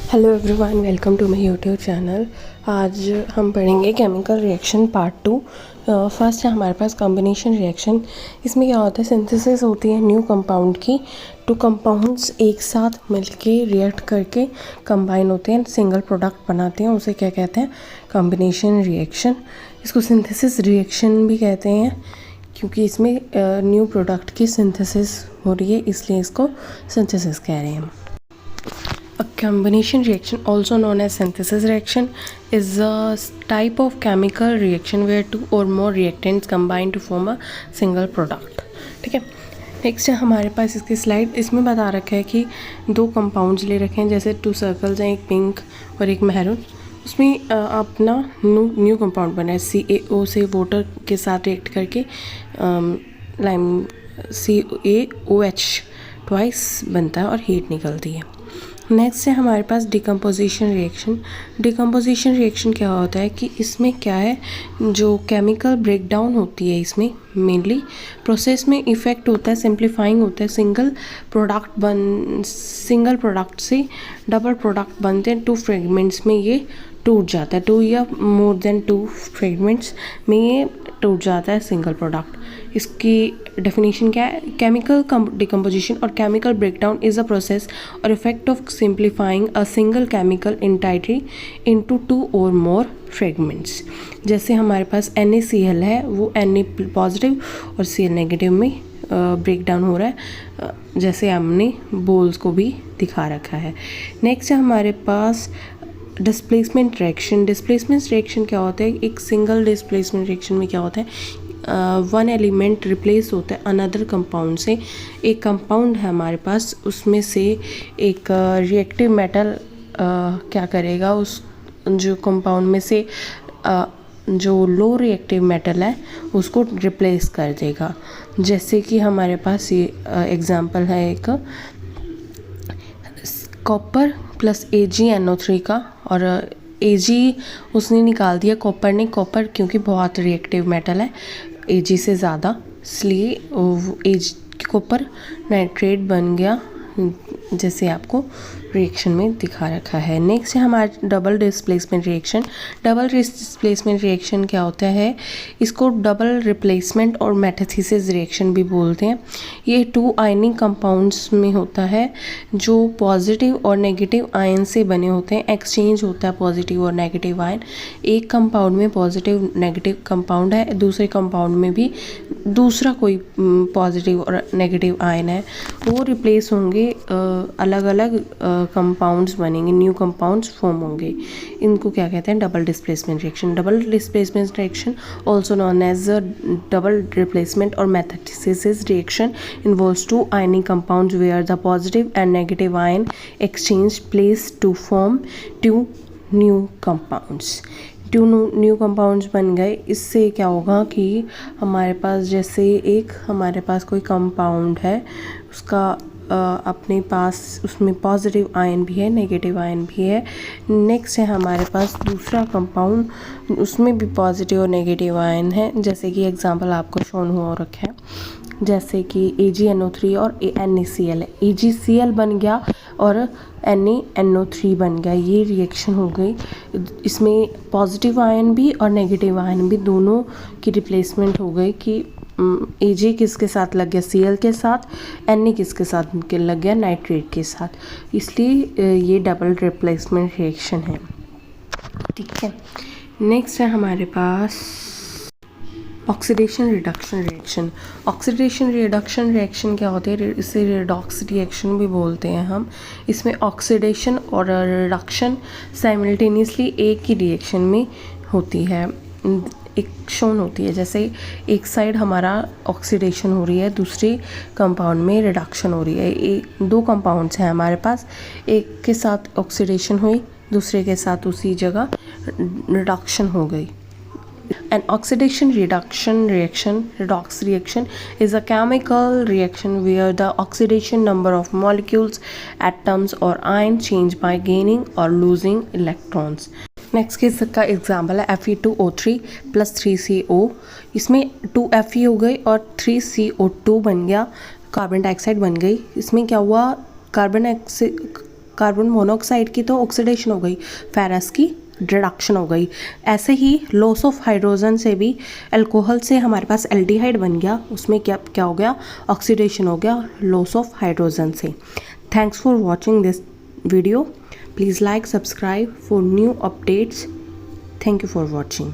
Hello everyone, welcome to my YouTube channel. आज हम पढ़ेंगे केमिकल रिएक्शन पार्ट 2। फर्स्ट है हमारे पास कॉम्बिनेशन रिएक्शन। इसमें क्या होता है, सिंथेसिस होती है न्यू कंपाउंड की। टू कंपाउंड्स एक साथ मिलके रिएक्ट करके कंबाइन होते हैं, सिंगल प्रोडक्ट बनाते हैं, उसे क्या कहते हैं, कॉम्बिनेशन रिएक्शन। इसको सिंथेसिस रिएक्शन भी कहते हैं क्योंकि इसमें न्यू प्रोडक्ट की सिंथेसिस हो रही है, इसलिए इसको सिंथेसिस कह रहे हैं। A combination reaction, also known as synthesis reaction, is a type of chemical reaction where two or more reactants combine to form a single product। ठीक है, नेक्स्ट है हमारे पास इसकी स्लाइड। इसमें बता रखा है कि दो कंपाउंड्स ले रखे हैं, जैसे 2 सर्कल्स हैं, एक पिंक और एक मैरून। उसमें अपना न्यू कंपाउंड बना है, CaO से वाटर के साथ रिएक्ट करके लाइम CaOH ट्वाइस बनता है और हीट निकलती है। नेक्स्ट है हमारे पास डिकम्पोजिशन रिएक्शन। डिकम्पोजिशन रिएक्शन क्या होता है कि इसमें क्या है, जो केमिकल ब्रेकडाउन होती है, इसमें मेनली प्रोसेस में इफ़ेक्ट होता है, सिंप्लीफाइंग होता है। सिंगल प्रोडक्ट से डबल प्रोडक्ट बनते हैं। 2 फ्रेगमेंट्स में ये टूट जाता है, 2 या मोर देन 2 फ्रेगमेंट्स में ये टूट जाता है सिंगल प्रोडक्ट। इसकी डेफिनेशन क्या है, केमिकल डिकम्पोजिशन और chemical breakdown is a process or effect of simplifying a single chemical entity into 2 or more fragments. जैसे हमारे पास NaCl है, वो Na पॉजिटिव और Cl नेगेटिव में ब्रेक डाउन हो रहा है, जैसे हमने बोल्स को भी दिखा रखा है। नेक्स्ट है हमारे पास डिस्प्लेसमेंट रिएक्शन। डिस्प्लेसमेंट रिएक्शन क्या होता है, एक सिंगल डिस्प्लेसमेंट रिएक्शन में क्या होता है, वन एलिमेंट रिप्लेस होता है अनदर कंपाउंड से। एक कंपाउंड है हमारे पास, उसमें से एक रिएक्टिव मेटल क्या करेगा, उस जो कंपाउंड में से जो लो रिएक्टिव मेटल है उसको रिप्लेस कर देगा। जैसे कि हमारे पास ये एग्जांपल है एक कॉपर प्लस AgNO3 का, और Ag उसने निकाल दिया कॉपर ने। कॉपर क्योंकि बहुत रिएक्टिव मेटल है Ag से ज़्यादा, इसलिए कॉपर नाइट्रेट बन गया, जैसे आपको रिएक्शन में दिखा रखा है। नेक्स्ट है हमारा double displacement reaction. Double displacement reaction क्या होता है, इसको double replacement or metathesis reaction भी बोलते हैं। ये 2 आयनिक कंपाउंड्स में होता है जो पॉजिटिव और नेगेटिव आयन से बने होते हैं। एक्सचेंज होता है पॉजिटिव और नेगेटिव आयन। एक कंपाउंड में पॉजिटिव नेगेटिव कंपाउंड है, दूसरे कंपाउंड में भी दूसरा कोई पॉजिटिव और नेगेटिव आयन है, वो रिप्लेस होंगे, अलग अलग कंपाउंड्स बनेंगे, न्यू कंपाउंड्स फॉर्म होंगे। इनको क्या कहते हैं, double displacement reaction. Double displacement reaction also known as a double replacement or metathesis reaction involves 2 ionic compounds where the positive and negative ion exchange place to form 2 new compounds. 2 new compounds बन गए। इससे क्या होगा कि हमारे पास, जैसे एक हमारे पास कोई कंपाउंड है, उसका अपने पास उसमें पॉजिटिव आयन भी है, नेगेटिव आयन भी है। नेक्स्ट है हमारे पास दूसरा कंपाउंड, उसमें भी पॉजिटिव और नेगेटिव आयन है, जैसे कि एग्जांपल आपको शोन हुआ रखा है, जैसे कि AgNO3 और NaCl है। AgCl बन गया और NaNO3 बन गया, ये रिएक्शन हो गई। इसमें पॉजिटिव आयन भी और नेगेटिव आयन भी दोनों की रिप्लेसमेंट हो गई कि Ag किसके साथ लग गया, Cl के साथ, Na किसके साथ लग गया, नाइट्रेट के साथ। इसलिए ये डबल रिप्लेसमेंट रिएक्शन है। ठीक है, नेक्स्ट है हमारे पास oxidation reduction reaction. Oxidation reduction reaction क्या होते हैं, इसे रिडॉक्स रिएक्शन भी बोलते हैं हम। इसमें ऑक्सीडेशन और रिडक्शन साइमल्टेनियसली एक ही रिएक्शन में होती है, एक शोन होती है। जैसे एक साइड हमारा ऑक्सीडेशन हो रही है, दूसरे कंपाउंड में रिडक्शन हो रही है। 2 कंपाउंड्स हैं हमारे पास, एक के साथ ऑक्सीडेशन हुई, दूसरे के साथ उसी जगह रिडक्शन हो गई। An oxidation reduction reaction, redox reaction, is a chemical reaction where the oxidation number of molecules, atoms or ion change by gaining or losing electrons. Next case का एग्जाम्पल है Fe2O3 प्लस 3CO। इसमें 2 Fe हो गई और 3CO2 बन गया, carbon dioxide बन गई। इसमें क्या हुआ, कार्बन मोनोऑक्साइड की तो ऑक्सीडेशन हो गई, फेरस की रिडक्शन हो गई। ऐसे ही लॉस ऑफ हाइड्रोजन से भी अल्कोहल से हमारे पास एल्डिहाइड बन गया, उसमें क्या क्या हो गया, ऑक्सीडेशन हो गया लॉस ऑफ हाइड्रोजन से। Thanks for watching this video, please like subscribe for new updates. Thank you for watching.